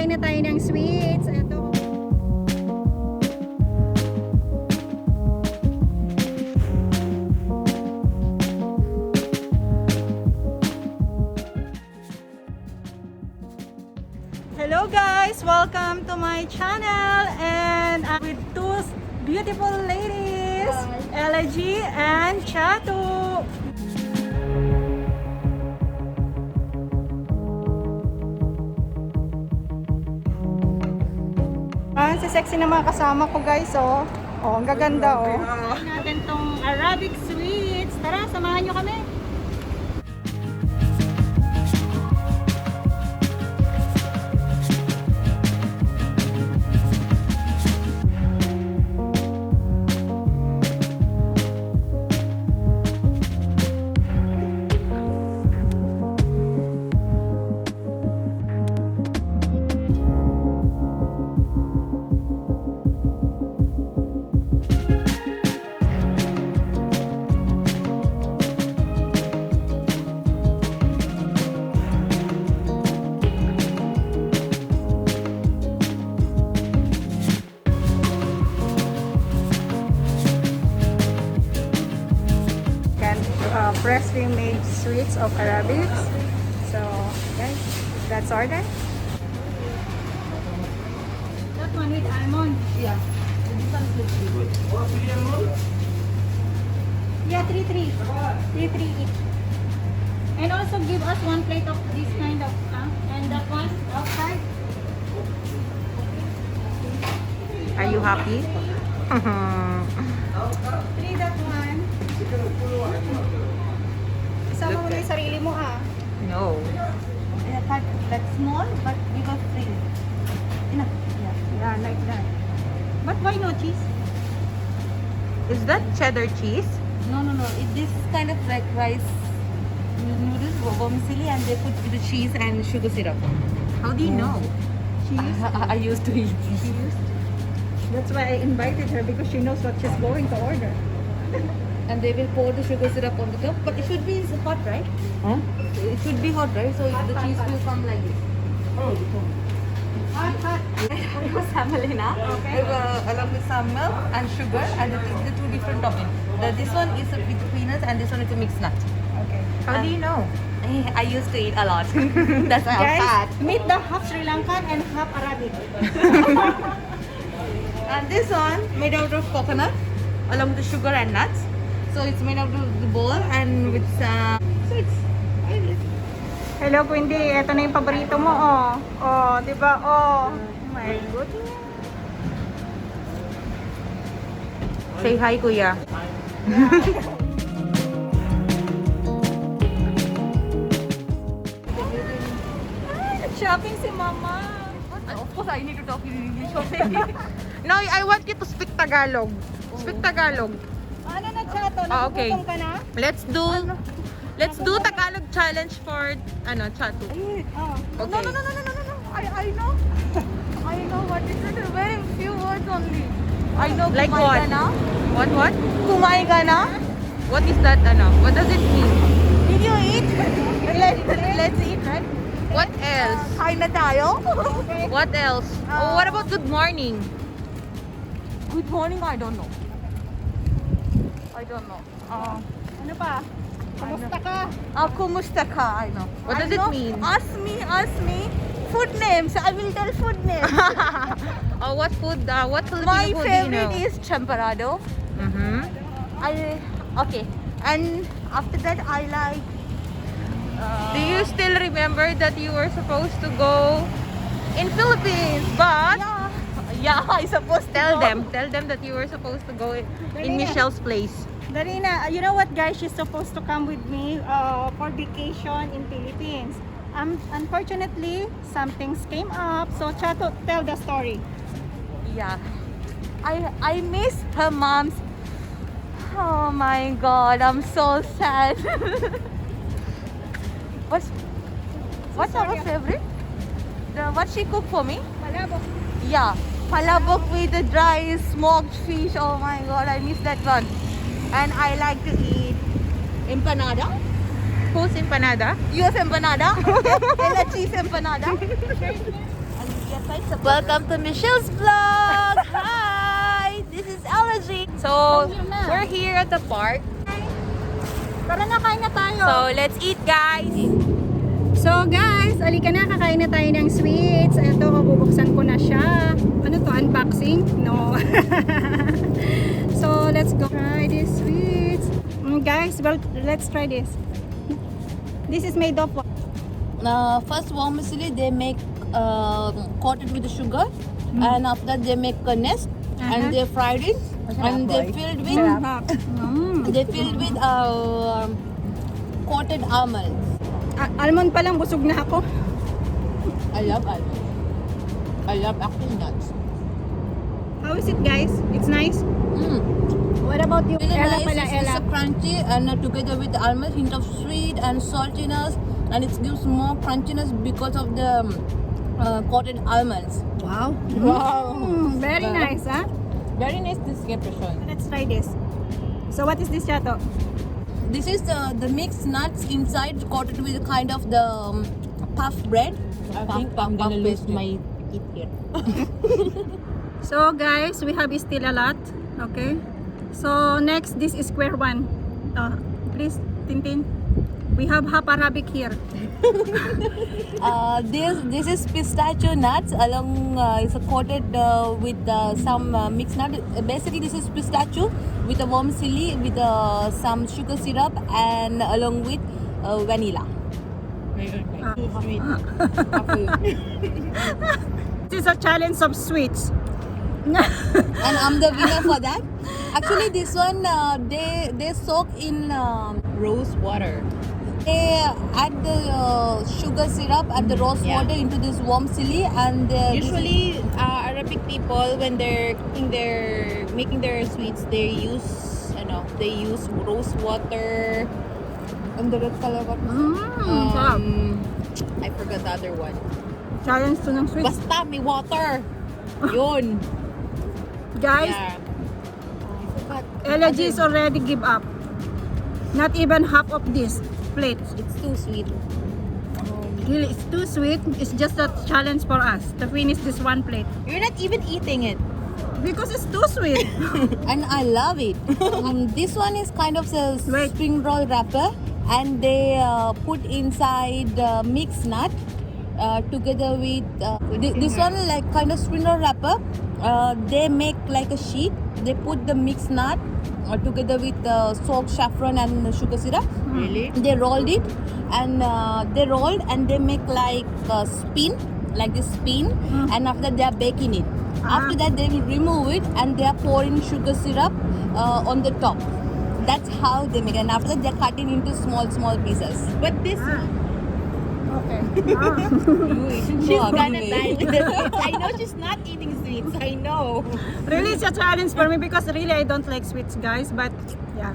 Kakain na tayo ng sweets. Ito. Hello guys! Welcome to my channel and I'm with two beautiful ladies, Ella G and Chatu. Si sexy na mga kasama ko guys, oh. Oh, ang gaganda, oh. Natin tong Arabic sweets. Tara, samahan nyo kami. Freshly made sweets of Arabics. So, guys, that's order. That one with almond. Yeah. This one is good. Yeah, 3 each. And also give us one plate of this kind of, and that one outside. Are you happy? 3 that one. Isama mo na yung sarili mo, No. That's small, but we got 3. Enough. Yeah, like that. But why no cheese? Is that cheddar cheese? No. This is kind of like rice noodles, vermicelli, and they put the cheese and sugar syrup. How do you know? I used to eat these. That's why I invited her, because she knows what she's going to order. And they will pour the sugar syrup on the top, but it should be hot, right? Huh? It should be hot, right? So the cheese will come like this. Hot. Semolina, Okay. along with some milk and sugar, and the two different toppings. This one is with peanuts, and this one is a mixed nut. Okay. How do you know? I used to eat a lot. That's why I'm Guys, fat. meet the half Sri Lankan and half Arabic. And this one made out of coconut, along with the sugar and nuts. So it's made out of the bowl and with sweets. Hello, Quindy. Ito na yung paborito mo, oh. Oh, di ba? Oh. My goodness. Say hi, kuya. Shopping si Mama. Of course, I need to talk in English. No, I want you to speak Tagalog. Speak Tagalog. Ano na, Chato? Okay. Nagugutom ka na? Let's do Tagalog challenge for Chatu. Oh. Okay. No. I know. I know what is it. Very few words only. I know. Like Kumai what? Gana. What? Kumai Gana. What is that, What does it mean? Did you eat? Let's eat, right? What else? Kain na tayo. What else? Oh, what about good morning? Good morning, I don't know. Ano pa? Kumusta ka? Kumusta ka? I know. What does I it know. mean? Ask me. Food names. I will tell food names. Oh, what food? What Filipino My food do you favorite know? is champorado. Okay. And after that, I like. Do you still remember that you were supposed to go in Philippines, but Yeah, I suppose. tell them that you were supposed to go in Michelle's place. Darina, you know what, guys? She's supposed to come with me for vacation in Philippines. Unfortunately, some things came up. So, Chato, tell the story. Yeah. I miss her mom's. Oh my God, I'm so sad. What's our favorite? What she cooked for me? Malabok. Yeah, palabok with the dry smoked fish. Oh my God, I miss that one. And I like to eat empanada. Who's empanada? US empanada. Ella cheese empanada. And yes, Welcome to Michelle's vlog. Hi, this is Elegy. So we're here at the park. Tara na, kain na tayo. So let's eat, guys. So guys, alika na, kakain na tayo ng sweets. Ito, bubuksan ko na siya. Ano to, unboxing? No. So let's go try these sweets. Guys, well, let's try this. This is made of what? First vermicelli they make coated with sugar, and after that they make a nest, and they fried it, and they filled with coated almonds. Almond pa lang, busog na ako. I love almonds. I love actually nuts. How is it, guys? It's nice? What about you? Really Ella nice. pala, It's Ella. a crunchy, and together with the almond, hint of sweet and saltiness, and it gives more crunchiness because of the coated almonds. Wow. Wow. Very nice, huh? Very nice description. Let's try this. So what is this, Chato? This is the mixed nuts inside, coated with kind of the puff bread. I think I'm gonna lose my teeth here. So guys, we have still a lot. Okay. So next, this is square one. Please, Tintin. We have half Arabic here. This is pistachio nuts along. It's coated with some mixed nut. Basically, this is pistachio with a vermicelli with some sugar syrup and along with vanilla. This is a challenge of sweets. And I'm the winner for that. Actually, this one they soak in rose water. They add the sugar syrup and the rose water into this vermicelli, and Usually, Arabic people, when they're making their sweets, they use rose water. and the red color what? Sarap. I forgot the other one. Challenge to ng sweets. Basta may water. Yun. Guys, Yeah. Elegies already give up. Not even half of this plate. It's too sweet. Really, it's too sweet. It's just a challenge for us to finish this one plate. You're not even eating it. Because it's too sweet. And I love it. This one is kind of a Wait. spring roll wrapper, and they put inside mixed nut together with this one like kind of spring roll wrapper. They make like a sheet. They put the mixed nut together with soaked saffron and sugar syrup. Really? They rolled it, and they make like a spin, like this spin, and after that they are baking it. After that they will remove it, and they are pouring sugar syrup on the top. That's how they make it. And after that they are cutting into small pieces. But this, Okay. she's gonna die with the sweets. I know she's not eating sweets. I know. Really, it's a challenge for me because really I don't like sweets, guys. But yeah,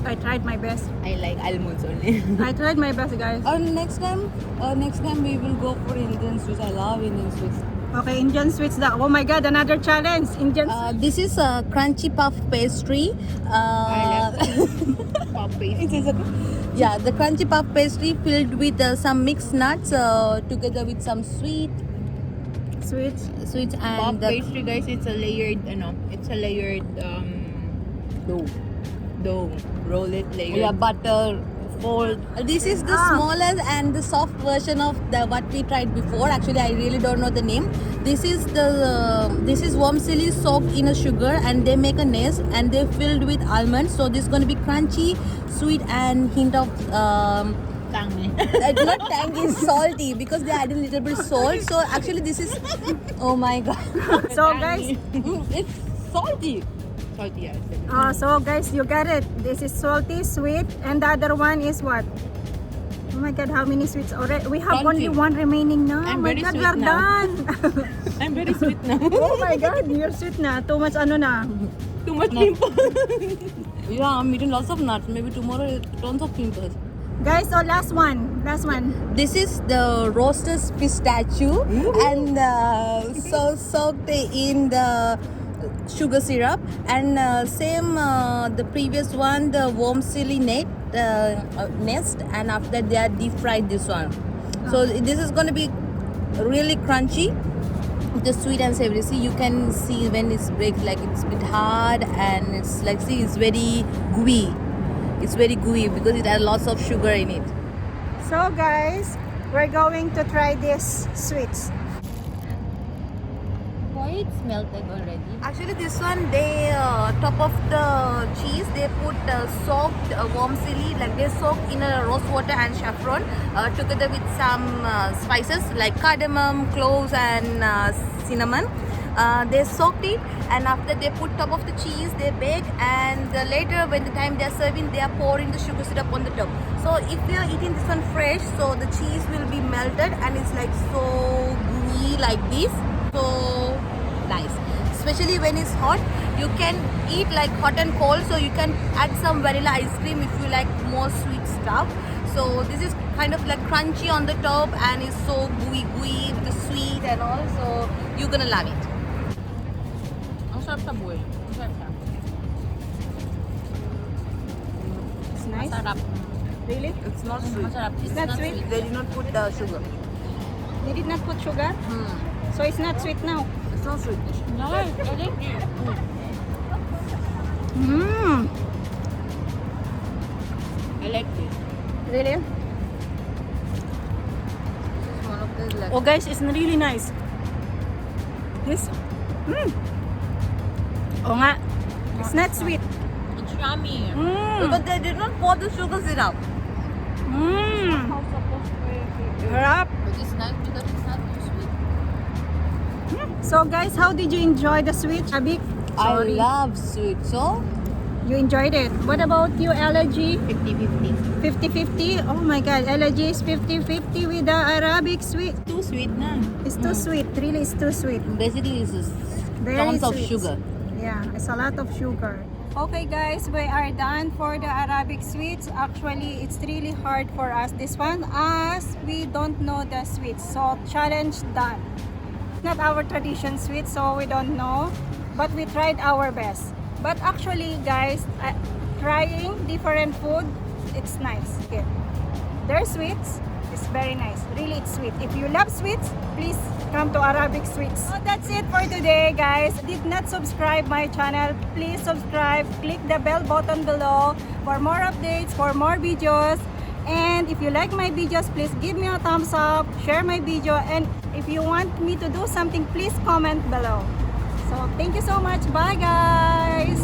I tried my best. I like almonds only. I tried my best, guys. Next time we will go for Indian sweets. I love Indian sweets. Okay, Indian sweets. Oh my God, another challenge. Indian. This is a crunchy puff pastry. Pop pastry. Yeah, the crunchy puff pastry filled with some mixed nuts together with some sweets Pop and pastry, guys. It's a layered, dough. Roll it layered. butter fold. This is the smallest and the soft version of the what we tried before. Actually, I really don't know the name. This is vermicelli soaked in a sugar, and they make a nest, and they filled with almonds. So this is going to be crunchy, sweet, and hint of Tangy. not tangy, salty, because they add a little bit salt. So actually, this is oh my god, So guys, it's salty. Salty, yeah. so guys, you got it. This is salty, sweet, and the other one is what? Oh my God, how many sweets already? We have only Crunchy. one remaining now. I'm Oh my very God, sweet we're now. done. I'm very sweet now. Oh my God, you're sweet na. Too much ano na. Too much pimple. Yeah, I'm eating lots of nuts. Maybe tomorrow tons of pimples. Guys, so last one. This is the roasted pistachio, and so soaked in the sugar syrup, and same the previous one, the vermicelli nest, and after that they are deep fried this one. So this is going to be really crunchy, the sweet and savory. See, you can see when it's breaks, like it's a bit hard, and it's like, see, it's very gooey. It's very gooey because it has lots of sugar in it. So guys, we're going to try this sweets. Why it's melted already? Actually, this one, they top of the cheese, they put soaked vermicelli, like they soak in a rose water and saffron together with some spices like cardamom, cloves, and cinnamon. They soaked it, and after they put top of the cheese, they bake, and later when the time they are serving, they are pouring the sugar syrup on the top. So if you are eating this one fresh, so the cheese will be melted and it's like so gooey like this. So nice, especially when it's hot. You can eat like hot and cold, so you can add some vanilla ice cream if you like more sweet stuff. So this is kind of like crunchy on the top and it's so gooey with the sweet and all, so you're gonna love it. Ang sarap sa buhay. Ang sarap siya. It's nice. Masarap. Really? It's not sweet. Masarap. It's not sweet. They did not put the sugar. They did not put sugar, so it's not sweet now. It's not sweet. Nice. I like it. Mmm. I like it. Really? It's one of the like. Oh guys, it's really nice. This. Mmm. Oh nga. It's not sweet. It's yummy. Mmm. Because they did not pour the sugar syrup. Mmm. Sarap. But it's not because it's not too sweet. So guys, how did you enjoy the sweet? Abik? I love sweet, so You enjoyed it. What about you, Elegy? 50-50. 50-50? Oh my God, Elegy is 50-50 with the Arabic sweet. too sweet na. It's too sweet. Really, it's too sweet. Basically, it's just Very tons of sweet. sugar. Yeah, it's a lot of sugar. Okay guys, we are done for the Arabic sweets. Actually, it's really hard for us this one as we don't know the sweets. So, challenge done. Not our tradition sweet, so we don't know. But we tried our best. But actually guys, trying different food, it's nice. Okay. Their sweets is very nice. Really, it's sweet. If you love sweets, please come to Arabic Sweets. So that's it for today, guys. Did not subscribe my channel, please subscribe. Click the bell button below for more updates, for more videos. And if you like my videos, please give me a thumbs up, share my video, and if you want me to do something, please comment below. So thank you so much. Bye, guys.